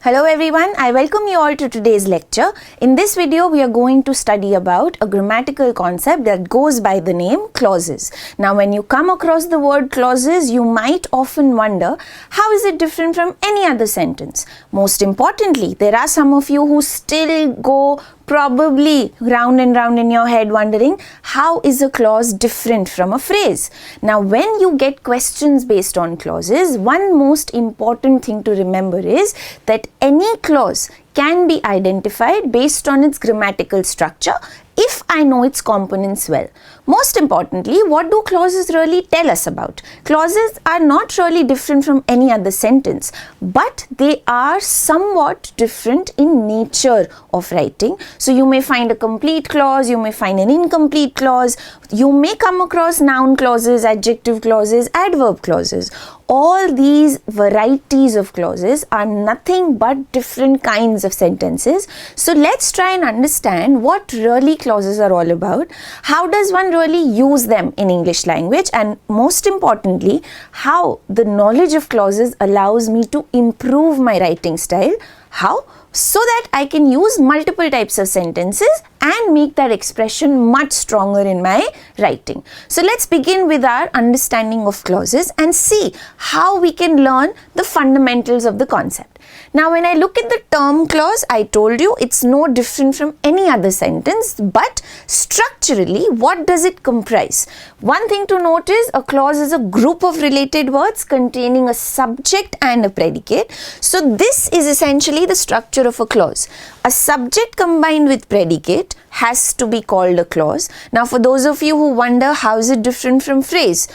Hello everyone, I welcome you all to today's lecture. In this video, we are going to study about a grammatical concept that goes by the name clauses. Now, when you come across the word clauses, you might often wonder, how is it different from any other sentence? Most importantly, there are some of you who still go probably round and round in your head wondering, how is a clause different from a phrase? Now, when you get questions based on clauses, one most important thing to remember is that any clause can be identified based on its grammatical structure if I know its components well. Most importantly, what do clauses really tell us about? Clauses are not really different from any other sentence, but they are somewhat different in nature of writing. So you may find a complete clause, you may find an incomplete clause, you may come across noun clauses, adjective clauses, adverb clauses. All these varieties of clauses are nothing but different kinds of sentences. So let's try and understand what really clauses are all about. How does one really use them in English language? And most importantly, how the knowledge of clauses allows me to improve my writing style. How? So that I can use multiple types of sentences and make that expression much stronger in my writing. So let's begin with our understanding of clauses and see how we can learn the fundamentals of the concept. Now, when I look at the term clause, I told you it's no different from any other sentence, but structurally, what does it comprise? One thing to note is a clause is a group of related words containing a subject and a predicate. So this is essentially the structure of a clause. A subject combined with predicate has to be called a clause. Now, for those of you who wonder how is it different from phrase,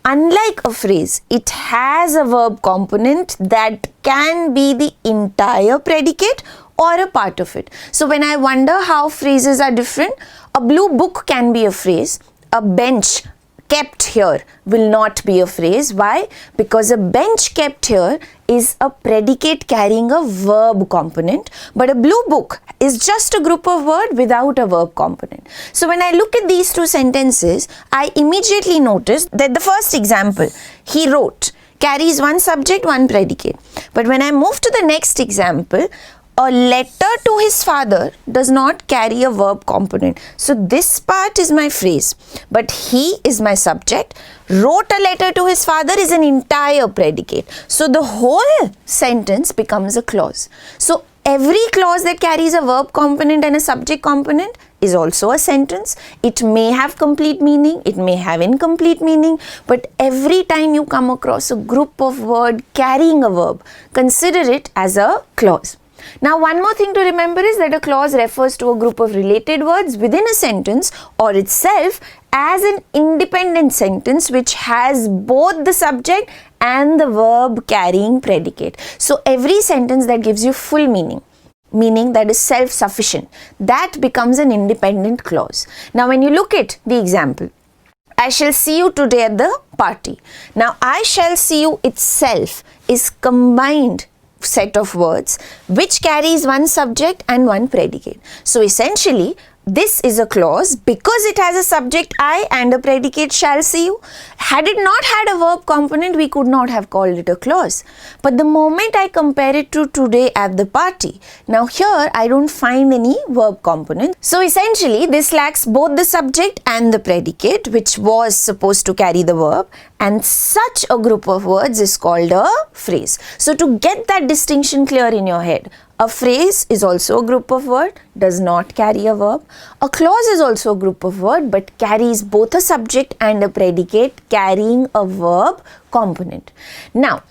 unlike a phrase, it has a verb component that can be the entire predicate or a part of it. So when I wonder how phrases are different, a blue book can be a phrase, a bench kept here will not be a phrase. Why? Because a bench kept here is a predicate carrying a verb component, but a blue book is just a group of words without a verb component. So when I look at these two sentences, I immediately notice that the first example, he wrote, carries one subject, one predicate. But when I move to the next example, a letter to his father does not carry a verb component. So this part is my phrase, but he is my subject. Wrote a letter to his father is an entire predicate. So the whole sentence becomes a clause. So every clause that carries a verb component and a subject component is also a sentence. It may have complete meaning, it may have incomplete meaning, but every time you come across a group of words carrying a verb, consider it as a clause. Now, one more thing to remember is that a clause refers to a group of related words within a sentence or itself as an independent sentence which has both the subject and the verb carrying predicate. So, every sentence that gives you full meaning that is self-sufficient, that becomes an independent clause. Now, when you look at the example, I shall see you today at the party. Now, I shall see you itself is combined set of words which carries one subject and one predicate. So essentially, this is a clause because it has a subject I and a predicate shall see you. Had it not had a verb component, we could not have called it a clause. But the moment I compare it to today at the party, now here I don't find any verb component. So essentially, this lacks both the subject and the predicate, which was supposed to carry the verb, and such a group of words is called a phrase. So to get that distinction clear in your head, a phrase is also a group of words, does not carry a verb. A clause is also a group of words but carries both a subject and a predicate carrying a verb component. Now,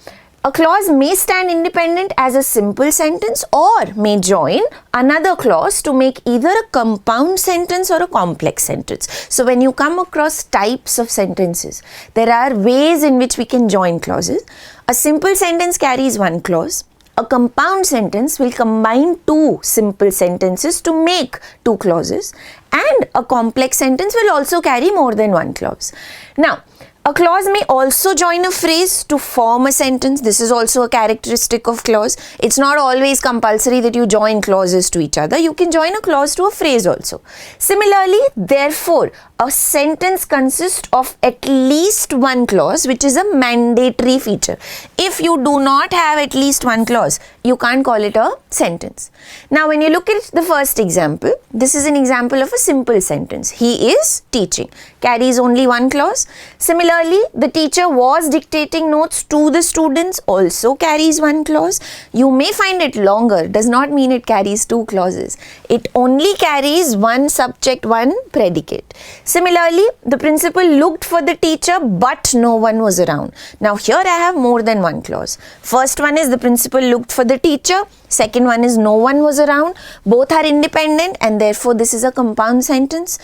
a clause may stand independent as a simple sentence or may join another clause to make either a compound sentence or a complex sentence. So when you come across types of sentences, there are ways in which we can join clauses. A simple sentence carries one clause. A compound sentence will combine two simple sentences to make two clauses, and a complex sentence will also carry more than one clause. Now, a clause may also join a phrase to form a sentence. This is also a characteristic of clause. It's not always compulsory that you join clauses to each other. You can join a clause to a phrase also. Similarly, therefore, a sentence consists of at least one clause, which is a mandatory feature. If you do not have at least one clause, you can't call it a sentence. Now, when you look at the first example, this is an example of a simple sentence. He is teaching, carries only one clause. Similarly, the teacher was dictating notes to the students, also carries one clause. You may find it longer, does not mean it carries two clauses. It only carries one subject, one predicate. Similarly, the principal looked for the teacher, but no one was around. Now here I have more than one clause. First one is the principal looked for the teacher. Second one is no one was around. Both are independent and therefore this is a compound sentence.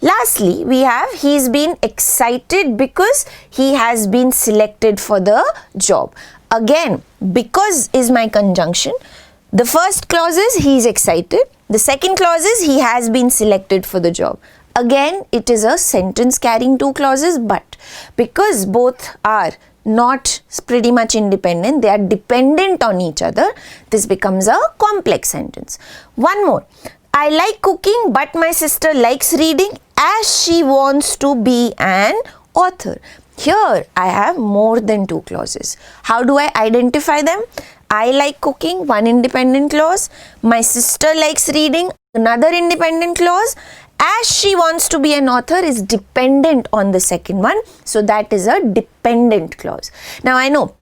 Lastly, we have he's been excited because he has been selected for the job. Again, because is my conjunction. The first clause is he is excited. The second clause is he has been selected for the job. Again, it is a sentence carrying two clauses, but because both are not pretty much independent, they are dependent on each other, this becomes a complex sentence. One more. I like cooking, but my sister likes reading as she wants to be an author. Here I have more than two clauses. How do I identify them? I like cooking, one independent clause. My sister likes reading, another independent clause. As she wants to be an author is dependent on the second one. So that is a dependent clause. Now I know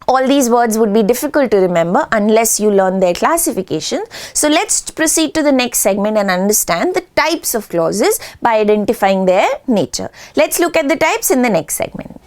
all these words would be difficult to remember unless you learn their classification. So let's proceed to the next segment and understand the types of clauses by identifying their nature. Let's look at the types in the next segment.